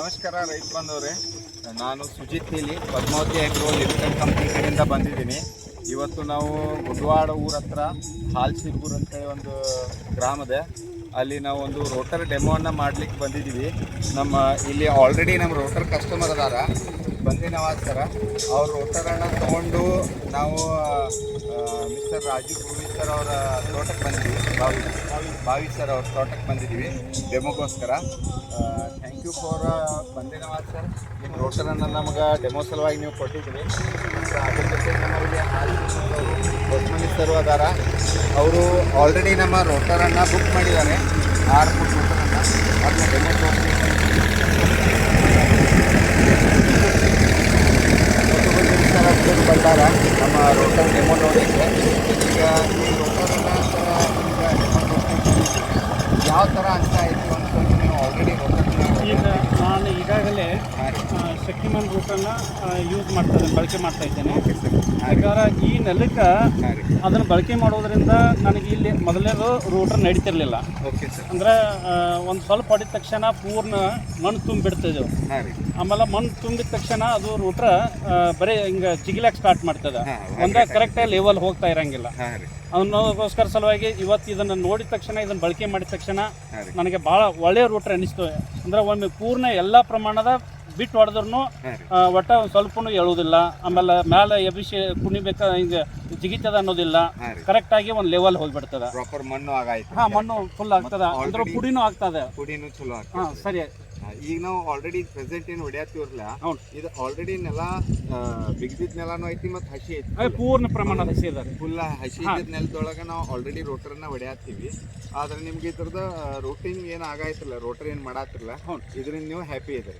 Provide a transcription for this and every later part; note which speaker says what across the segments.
Speaker 1: ನಮಸ್ಕಾರ ರೈತ ಬಂದವರೇ, ನಾನು ಸುಜಿತ್ ಇಲ್ಲಿ ಪದ್ಮಾವತಿ ಅಗ್ರೋ ಲಿಮಿಟೆಡ್ ಕಂಪ್ನಿ ಕಡೆಯಿಂದ ಬಂದಿದ್ದೀನಿ. ಇವತ್ತು ನಾವು ಗುಡ್ವಾಡ ಊರ ಹತ್ರ ಹಾಲ್ಸಿಪುರ್ ಅಂತ ಒಂದು ಗ್ರಾಮದ ಅಲ್ಲಿ ನಾವು ಒಂದು ರೋಟರ್ ಡೆಮೋವನ್ನು ಮಾಡಲಿಕ್ಕೆ ಬಂದಿದ್ದೀವಿ. ಇಲ್ಲಿ ಆಲ್ರೆಡಿ ನಮ್ಮ ರೋಟರ್ ಕಸ್ಟಮರ್ ಅದಾರ ಬಂದಿ ನವಾಜ್ಕರ. ಅವ್ರ ರೋಟರನ್ನು ತೊಗೊಂಡು ನಾವು ಮಿಸ್ಟರ್ ರಾಜು ಪೂರ್ವಿ ಸರ್ ಅವರ ತೋಟಕ್ಕೆ ಬಂದಿದ್ದೀವಿ. ಭಾವಿ ಸರ್ ಅವ್ರ ತೋಟಕ್ಕೆ ಬಂದಿದ್ದೀವಿ ಡೆಮೋಗೋಸ್ಕರ. ಥ್ಯಾಂಕ್ ಯು ಫಾರ್ ಬಂದಿ ನವಾಜ್ ಸರ್. ನಿಮ್ಮ ರೋಟರನ್ನು ನಮಗೆ ಡೆಮೋ ಸಲುವಾಗಿ ನೀವು ಕೊಟ್ಟಿದ್ದೀವಿ. ಅದ್ರ ಜೊತೆ ನಮಗೆ ಹೊಸಮನಿ ಸರ್ ಅದಾರ. ಅವರು ಆಲ್ರೆಡಿ ನಮ್ಮ ರೋಟರನ್ನು ಬುಕ್ ಮಾಡಿದ್ದಾರೆ, 6 ಫುಟ್ ರೋಟರನ್ನು. ಅದನ್ನ ಡೆಮೋ ಬಂದಾರ ನಮ್ಮ ರೋಟರ್ ಡೆಮೋ ನೋಡಲಿಕ್ಕೆ. ಈಗ ಈ ರೋಟರನ್ನು ಯಾವ ಥರ ಅಂತ ಆಯಿತು ಅಂತ ನೀವು ಆಲ್ರೆಡಿ ರೋಟರ್
Speaker 2: ಈಗ ನಾನು ಈಗಾಗಲೇ ಶಕ್ತಿಮಾನ್ ರೂಟನ್ನು ಯೂಸ್ ಬಳಕೆ ಮಾಡ್ತಾ ಇದ್ದೇನೆ. ಯಾಕಂದ್ರೆ ಈ ನೆಲಕ್ಕೆ ಅದನ್ನು ಬಳಕೆ ಮಾಡೋದ್ರಿಂದ ನನಗೆ ಇಲ್ಲಿ ಮೊದಲನೇದು ರೂಟರ್ ನಡೀತಿರ್ಲಿಲ್ಲ. ಅಂದರೆ ಒಂದು ಸ್ವಲ್ಪ ಹೊಡಿದ ತಕ್ಷಣ ಪೂರ್ಣ ಮಣ್ಣು ತುಂಬಿಡ್ತಿದ್ದೆವು. ಆಮೇಲೆ ಮಣ್ಣು ತುಂಬಿದ ತಕ್ಷಣ ಅದು ರೂಟ್ರ ಬರೀ ಹಿಂಗೆ ಜಿಗಿಲಕ್ಕೆ ಸ್ಟಾರ್ಟ್ ಮಾಡ್ತದೆ, ಒಂದೇ ಕರೆಕ್ಟಾಗಿ ಲೆವೆಲ್ ಹೋಗ್ತಾ ಇರೋಂಗಿಲ್ಲ. ಅದನ್ನೋಸ್ಕರ ಸಲುವಾಗಿ ಇವತ್ತು ಇದನ್ನು ನೋಡಿದ ತಕ್ಷಣ, ಇದನ್ನು ಬಳಕೆ ಮಾಡಿದ ತಕ್ಷಣ ನನಗೆ ಭಾಳ ಒಳ್ಳೆಯ ರೂಟ್ರ್ ಅನ್ನಿಸ್ತು. ಅಂದರೆ ಒಮ್ಮೆ ಪೂರ್ಣ ಎಲ್ಲ ಪ್ರಮಾಣದ ಬಿಟ್ಟು ಹೊಡೆದ್ರೂ ಒಟ್ಟ ಒಂದು ಸ್ವಲ್ಪನೂ ಹೇಳುವುದಿಲ್ಲ. ಆಮೇಲೆ ಮೇಲೆ ಎಬಿಸಿ ಕುಣಿಬೇಕಾ ಹಿಂಗೆ ಜಿಗಿತದ ಅನ್ನೋದಿಲ್ಲ, ಕರೆಕ್ಟಾಗಿ ಒಂದು ಲೆವೆಲ್ ಹೋಗಿಬಿಡ್ತದೆ.
Speaker 1: ಪ್ರಾಪರ್ ಮಣ್ಣು ಆಗಾಯ್ತು.
Speaker 2: ಮಣ್ಣು ಫುಲ್ ಆಗ್ತದೆ, ಅಂದ್ರೆ ಪುಡಿನೂ ಆಗ್ತದೆ.
Speaker 1: ಪುಡಿನೂ ಚಲೋ
Speaker 2: ಹಾಂ ಸರಿ.
Speaker 1: ಈಗ ನಾವು ಆಲ್ರೆಡಿ ಪ್ರೆಸೆಂಟ್ ಏನು ಹೊಡ್ಯಾತಿವ್ರಲ್ಲ, ಇದು ಆಲ್ರೆಡಿ ನೆಲ ಬಿಗ್ದಿದ್ ನೆಲನೂ ಐತಿ ಮತ್ತು ಹಸಿ ಐತಿ,
Speaker 2: ಪೂರ್ಣ ಪ್ರಮಾಣದ ಹಸಿ ಇದೆ.
Speaker 1: ಫುಲ್ ಹಸಿ ಇದ್ದ ನೆಲದೊಳಗೆ ನಾವು ಆಲ್ರೆಡಿ ರೋಟರ್ನ ಹೊಡ್ಯಾತೀವಿ. ಆದ್ರೆ ನಿಮ್ಗೆ ಇದ್ರದ ರೂಟಿಂಗ್ ಏನು ಆಗಾಯ್ತಿಲ್ಲ, ರೋಟರ್ ಏನು ಮಾಡಾತಿರಲ್ಲ, ಇದರಿಂದ ನೀವು ಹ್ಯಾಪಿ ಇದೆ,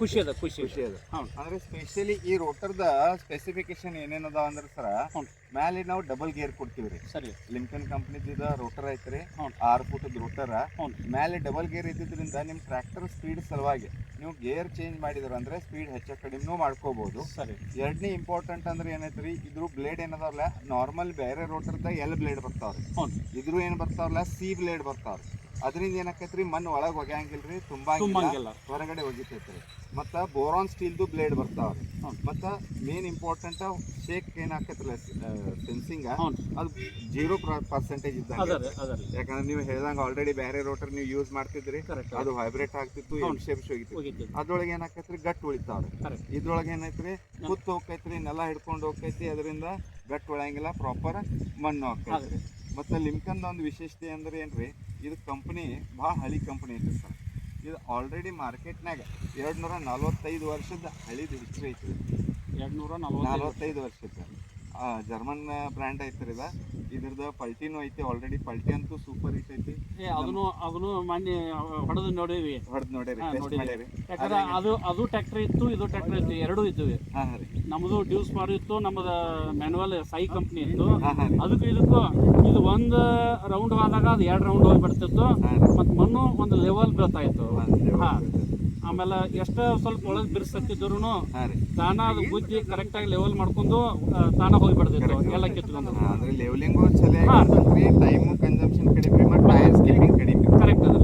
Speaker 2: ಖುಷಿ ಅದ.
Speaker 1: ಅಂದ್ರೆ ಸ್ಪೆಷಲಿ ಈ ರೋಟರ್ದ ಸ್ಪೆಸಿಫಿಕೇಶನ್ ಏನೇನದ ಅಂದ್ರೆ ಸರ, ಮೇಲೆ ನಾವು ಡಬಲ್ ಗೇರ್ ಕೊಡ್ತೀವಿ ರೀ.
Speaker 2: ಸರಿ.
Speaker 1: ಲಿಂಕನ್ ಕಂಪ್ನಿದ ರೋಟರ್ ಐತ್ರಿ, 6 ಫುಟ್ ರೋಟರ್. ಮೇಲೆ ಡಬಲ್ ಗೇರ್ ಇದ್ದಿದ್ರಿಂದ ನಿಮ್ ಟ್ರ್ಯಾಕ್ಟರ್ ಸ್ಪೀಡ್ ಸಲುವಾಗಿ ನೀವು ಗೇರ್ ಚೇಂಜ್ ಮಾಡಿದ್ರ ಅಂದ್ರೆ ಸ್ಪೀಡ್ ಹೆಚ್ಚು ಕಡಿಮೆನೂ ಮಾಡ್ಕೋಬಹುದು.
Speaker 2: ಸರಿ.
Speaker 1: ಎರಡನೇ ಇಂಪಾರ್ಟೆಂಟ್ ಅಂದ್ರೆ ಏನೈತ್ರಿ, ಇದ್ರ ಬ್ಲೇಡ್ ಏನದಾವಲ್ಲ, ನಾರ್ಮಲ್ ಬೇರೆ ರೋಟರ್ದಾಗ ಎಲ್ ಬ್ಲೇಡ್ ಬರ್ತಾವ್ರಿ, ಇದ್ರು ಏನ್ ಬರ್ತಾವಲ್ಲ ಸಿ ಬ್ಲೇಡ್ ಬರ್ತಾವ್ರಿ. ಅದರಿಂದ ಏನಾಕೈತ್ರಿ, ಮಣ್ಣು ಒಳಗೆ ಒಗ್ಯಾಂಗಿಲ್ರಿ, ತುಂಬಾ ಹೊರಗಡೆ ಒಗಿತೈತ್ರಿ. ಮತ್ತು ಬೋರಾನ್ ಸ್ಟೀಲ್ದು ಬ್ಲೇಡ್ ಬರ್ತಾವ್ರಿ. ಮತ್ತು ಮೇನ್ ಇಂಪಾರ್ಟೆಂಟ್ ಶೇಕ್ ಏನಾಕೈತ್ರಲ್ಲ ಸೆನ್ಸಿಂಗ್, ಅದು 0% ಇದ್ದಂಗೆ. ಯಾಕಂದ್ರೆ ನೀವು ಹೇಳ್ದಂಗೆ ಆಲ್ರೆಡಿ ಬೇರೆ ರೋಟರ್ ನೀವು ಯೂಸ್ ಮಾಡ್ತಿದ್ರಿ, ಅದು ವೈಬ್ರೇಟ್ ಆಗ್ತಿತ್ತು, ಹೋಗಿತ್ತು. ಅದ್ರೊಳಗೆ ಏನಾಕೈತ್ರಿ, ಗಟ್ಟು ಉಳಿತಾವ್ರಿ. ಇದ್ರೊಳಗೆ ಏನೈತ್ರಿ, ಕುತ್ತು ಹೋಗ್ತೈತ್ರಿ, ನೆಲ ಹಿಡ್ಕೊಂಡು ಹೋಗ್ತೈತಿ, ಅದರಿಂದ ಗಟ್ಟು ಉಳಿಯಂಗಿಲ್ಲ, ಪ್ರಾಪರ್ ಮಣ್ಣು ಹೋಗ್ತೈತ್ರಿ. ಮತ್ತು ಲಿಮ್ಕನ್ದ ಒಂದು ವಿಶೇಷತೆ ಅಂದ್ರೆ ಏನ್ರಿ, ಇದು ಕಂಪ್ನಿ ಭಾಳ ಹಳಿ ಕಂಪ್ನಿ ಐತಿ ಸರ್. ಇದು ಆಲ್ರೆಡಿ ಮಾರ್ಕೆಟ್ನಾಗ 245 ವರ್ಷದ ಹಳಿದ ಹಿಸ್ಟ್ರಿ ಐತಿ. 245 ವರ್ಷದ ಜರ್ಮನ್ ಬ್ರ್ಯಾಂಡ್ ಐತ್ರಿ ಇದು. ಇದ್ರದ್ದು ಪಲ್ಟಿನೂ ಐತಿ ಆಲ್ರೆಡಿ. ಪಲ್ಟಿ ಅಂತೂ ಸೂಪರ್ ಐತಿ.
Speaker 2: ಅದನ್ನು ಮಾನ್ಯ ಹೊಡೆದು ನೋಡೇವಿ. ಯಾಕಂದ್ರೆ ಅದು ಟ್ರ್ಯಾಕ್ಟರ್ ಇತ್ತು, ಇದು ಟ್ರ್ಯಾಕ್ಟರ್ ಇತ್ತು, ಎರಡೂ ಇದ್ವಿ. ನಮ್ಮದು ಡ್ಯೂಸ್ ಪಾರ್ ಇತ್ತು, ನಮ್ಮದು ಮ್ಯಾನುವಲ್ ಸಾಯಿ ಕಂಪ್ನಿ ಇತ್ತು. ಅದಕ್ಕೂ ಇದಕ್ಕೂ ಇದು ಒಂದು ರೌಂಡ್ ಹೋದಾಗ ಅದು 2 ರೌಂಡ್ ಹೋಗಿ ಬಿಡ್ತಿತ್ತು. ಮತ್ತು ಮಣ್ಣು ಒಂದು ಲೆವೆಲ್ ಬೀಳ್ತಾ ಇತ್ತು. ಆಮೇಲೆ ಎಷ್ಟು ಸ್ವಲ್ಪ ಒಳಗೆ ಬಿರ್ಸತ್ತಿದ್ರು ತಾನ ಅದು ಬುದ್ಧಿ ಕರೆಕ್ಟಾಗಿ ಲೆವೆಲ್ ಮಾಡ್ಕೊಂಡು ತಾನ ಹೋಗಿ ಬಿಡ್ತಿತ್ತು, ಎಲ್ಲ ಕಿತ್ಕೊಂಡು.
Speaker 1: ಲೆವೆಲಿಂಗು ಟೈಮು ಕನ್ಸಂಪ್ಷನ್ ಕಡಿಮೆ, ಟೈರ್ ಸ್ಕಿಪ್ಪಿಂಗ್ ಕಡಿಮೆ, ಕರೆಕ್ಟ್ ಅದ.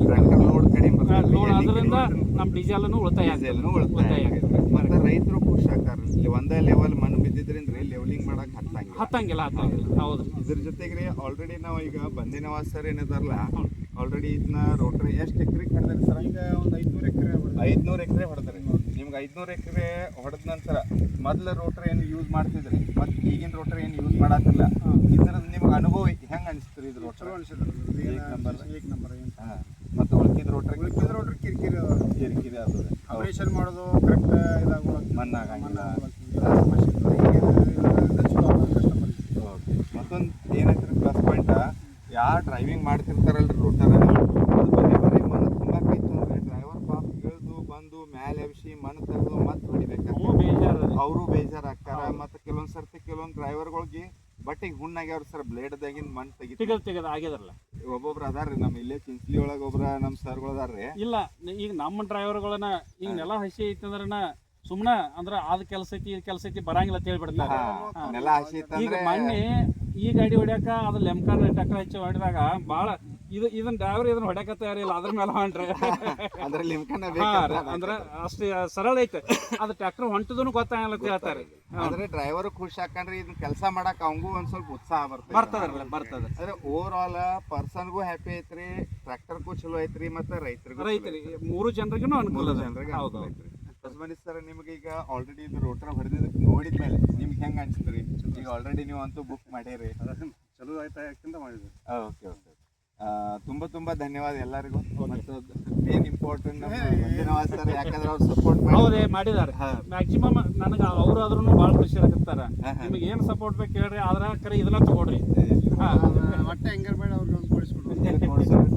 Speaker 1: ಲೋಡ್ ಕಡಿಮೆ,
Speaker 2: ಲೋಡ್ ಅದರಿಂದ ನಮ್ಮ ಡೀಸೆಲ್ನು ಉಳಿತಾಯ
Speaker 1: ಆಗುತ್ತೆ. ಮತ್ತು ರೈತರು ಖುಷಿ ಆಗ್ತಾರೆ. ಒಂದೇ ಲೆವೆಲ್ ಮಣ್ಣು ಬಿದ್ದಿದ್ರಿಂದ ಲೆವೆಲಿಂಗ್ ಮಾಡಕ್ಕೆ
Speaker 2: ಹತ್ತಂಗಿಲ್ಲ. ಹೌದು.
Speaker 1: ಇದ್ರ ಜೊತೆಗೆ ಆಲ್ರೆಡಿ ನಾವು ಈಗ ಬಂದಿ ನವಾಜ್ ಸರ್ ಏನಿದಾರಲ್ಲ, ಆಲ್ರೆಡಿ ಇದನ್ನ ರೋಟ್ರಿ ಎಷ್ಟು ಎಕರೆಗೆ ಹೊಡೆದ್ರಿ ಸರ್? ಈಗ ಒಂದು 500 ಎಕರೆ ಹೊಡೆದ್ರಿ. ನಿಮ್ಗೆ 500 ಎಕರೆ ಹೊಡೆದ ನಂತರ ಮೊದಲ ರೋಟ್ರ್ ಏನು ಯೂಸ್ ಮಾಡ್ತಿದ್ರಿ ಮತ್ತು ಈಗಿನ ರೋಟ್ರ್ ಏನು ಯೂಸ್ ಮಾಡತ್ತಿಲ್ಲ, ಇದ್ರದ್ದು ನಿಮ್ಗೆ ಅನುಭವ ಹೆಂಗೆ ಅನಿಸ್ತೀರಿ? ಇದು ರೋಟ್ರ್
Speaker 2: ನಂಬರ್.
Speaker 1: ಹಾಂ. ಮತ್ತು ಉಳ್ಕಿದ ರೋಟ್ರ್ ಕಿರಿಕಿರಿ ಅದು
Speaker 2: ಆಪರೇಷನ್ ಮಾಡೋದು ಕರೆಕ್ಟ್ ಇದಾಗೋ
Speaker 1: ಮಣ್ಣು ಆಗಂಗಿಲ್ಲ. ಮತ್ತೊಂದು ಏನೈತ್ರಿ ಪ್ಲಸ್ ಪಾಯಿಂಟ್, ಯಾರು ಡ್ರೈವಿಂಗ್ ಮಾಡ್ತಿರ್ತಾರಲ್ರಿ ರೋಟರ್, ಅದು ಬರೀ ಮಣ್ಣು ತುಂಬಾಕೈತು ಅಂದ್ರೆ ಡ್ರೈವರ್ ಪಾಪ ಇಳಿದು ಬಂದು ಮೇಲೆ ಎಬ್ಸಿ ಮಣ್ಣು ತೆಗೆದು ಮತ್ತೆ ಹೊಡಿಬೇಕಾಗ್ತದೆ. ಅವರು ಬೇಜಾರಾಗ್ತಾರ. ಮತ್ತು ಕೆಲವೊಂದು ಸರ್ತಿ ಕೆಲವೊಂದು ಡ್ರೈವರ್ಗಳಿಗೆ ಬಟ್ಟೆಗೆ ಹುಣ್ಣಾಗ್ಯಾವ್ರ ಸರ್, ಬ್ಲೇಡ್ದಾಗಿನ ಮಣ್ಣು ತೆಗಿತಾರಲ್ಲ. ಒಬ್ಬೊಬ್ರು ಅದಾರ್ರಿ, ನಮ್ಮ ಇಲ್ಲೇ ಚಿಂಚ್ಲಿ ಒಳಗೆ ಒಬ್ರ ನಮ್ಮ ಸರ್ಗಳು ಅದಾರ್ರಿ.
Speaker 2: ಇಲ್ಲ, ಈಗ ನಮ್ಮ ಡ್ರೈವರ್ಗಳನ್ನ ಈಗ ನೆಲ ಹಸಿ ಐತಿ ಅಂದ್ರೆ ಸುಮ್ಮನೆ ಅಂದ್ರೆ ಅದ್ ಕೆಲಸ ಐತಿ ಇದು ಕೆಲಸ ಐತಿ ಬರಂಗಿಲ್ಲ ಅಂತ ಹೇಳ್ಬಿಡ್ತಾರೆ. ಈಗ ಮೊನ್ನೆ ಈ ಗಾಡಿ ಹೊಡ್ಯಾಕ ಅದು ಲೆಮ್ಕಾನ್ ಟ್ರ್ಯಾಕ್ಟರ್ ಹಚ್ಚಿ ಹೊಡೆದಾಗ ಭಾಳ ಇದನ್ನ ಡ್ರೈವರ್ ಇದನ್ನ ಹೊಡ್ಯಾಕ ತಯಾರಿಲ್ಲ ಅದ್ರ ಮೇಲೆ ಹೊಂಟ್ರಿ
Speaker 1: ಅಂದ್ರೆ ಲಿಮ್ಕನ
Speaker 2: ಅಂದ್ರೆ ಅಷ್ಟೇ ಸರಳ ಐತೆ ಅದು ಟ್ರ್ಯಾಕ್ಟರ್ ಹೊಂಟದನು ಗೊತ್ತಾಗಲ್ಲ ಅಂತ ಹೇಳ್ತಾರೆ.
Speaker 1: ಅಂದ್ರೆ ಡ್ರೈವರ್ ಖುಷಿ ಹಾಕಂಡ್ರೆ ಇದನ್ನ ಕೆಲಸ ಮಾಡಕ್ ಅವಂಗೂ ಒಂದ್ ಸ್ವಲ್ಪ ಉತ್ಸಾಹ
Speaker 2: ಬರ್ತದ
Speaker 1: ಅಂದ್ರೆ ಓವರ್ ಆಲ್ ಪರ್ಸನ್ಗೂ ಹ್ಯಾಪಿ ಐತ್ರಿ, ಟ್ರ್ಯಾಕ್ಟರ್ಗೂ ಚಲೋ ಐತ್ರಿ, ಮತ್ತೆ ರೈತರಿಗೂ
Speaker 2: ರೈತರಿಗೆ 3 ಜನರಿಗೂ ಅನುಕೂಲ ಅದ.
Speaker 1: ಜನರಿಗೆ
Speaker 2: ಹೌದು
Speaker 1: ಐತ್ರಿ. ಯಜಮಾನಿ ಸರ್, ನಿಮ್ಗೆ ಈಗ ಆಲ್ರೆಡಿ ಇದು ರೋಟರ್ ಹೊಡೆದಿದ್ದಕ್ಕೆ ನೋಡಿದ್ಮೇಲೆ ನಿಮ್ಗೆ ಹೆಂಗ್ ಅನ್ಸುತ್ರಿ? ಈಗ ಆಲ್ರೆಡಿ ನೀವು ಅಂತೂ ಬುಕ್ ಮಾಡಿರಿ,
Speaker 2: ಚಲೋ ಆಯ್ತಾ ಯಾಕಿಂತ ಮಾಡಿದ್ವಿ.
Speaker 1: Okay okay. ತುಂಬಾ ಧನ್ಯವಾದ ಎಲ್ಲರಿಗೂ. ಮತ್ತು ಮೇನ್ ಇಂಪಾರ್ಟೆಂಟ್ ಧನ್ಯವಾದ ಸರ್, ಯಾಕಂದ್ರೆ ಅವ್ರು ಸಪೋರ್ಟ್
Speaker 2: ಹೌದೇ ಮಾಡಿದ್ದಾರೆ. ಮ್ಯಾಕ್ಸಿಮಮ್ ನನಗೆ ಅವ್ರು ಆದ್ರೂ ಭಾಳ ಖುಷಿ ಆಗತ್ತಾರ. ನಿಮಗೆ ಏನು ಸಪೋರ್ಟ್ ಬೇಕು ಹೇಳ್ರಿ, ಆದ್ರ ಕರೆ ಇದನ್ನ ತಗೊಳ್ರಿ.
Speaker 3: ಒಟ್ಟೆ ಹೆಂಗಾರ ಬೇಡ ಅವ್ರಿಗೆ ಒಂದು ಕೊಡಿಸ್ಕೊಡು.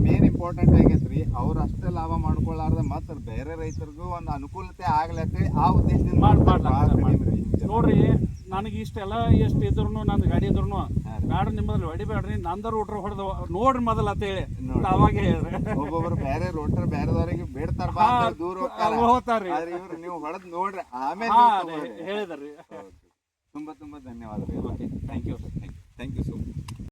Speaker 1: ಮೇನ್ ಇಂಪಾರ್ಟೆಂಟ್ ಆಗೈತ್ರಿ, ಅವ್ರು ಅಷ್ಟೇ ಲಾಭ ಮಾಡ್ಕೊಳ್ಳಾರ್ದ ಮತ್ತೆ ಬೇರೆ ರೈತರಿಗೂ ಒಂದು ಅನುಕೂಲತೆ ಆಗ್ಲತ್ತೆ ಆ ಉದ್ದೇಶದಿಂದ
Speaker 2: ನೋಡ್ರಿ. ನನಗೆ ಇಷ್ಟೆಲ್ಲ ಎಷ್ಟು ಇದ್ರು ನನ್ನ ಗಾಡಿ ಇದ್ರು ಬೇಡ, ನಿಮ್ಮಲ್ಲಿ ಹೊಡಿಬೇಡ್ರಿ, ನಂದ ರೋಟ್ರ್ ಹೊಡೆದ ನೋಡ್ರಿ ಮೊದಲ ಅಂತ ಹೇಳಿ ಅವಾಗ ಹೇಳ್ರಿ.
Speaker 1: ಒಬ್ಬೊಬ್ರು ಬೇರೆ ರೋಟರ್ ಬೇರೆದವರಿಗೆ ಬೇಡ್ತಾರ, ದೂರ
Speaker 2: ಹೋಗ್ತಾರ್ರಿ.
Speaker 1: ಇವ್ರು ನೀವು ಹೊಡೆದ್ ನೋಡ್ರಿ ಆಮೇಲೆ
Speaker 2: ಹೇಳಿದ್ರಿ.
Speaker 1: ತುಂಬಾ ಧನ್ಯವಾದ.
Speaker 2: Thank you.
Speaker 1: Thank you so much.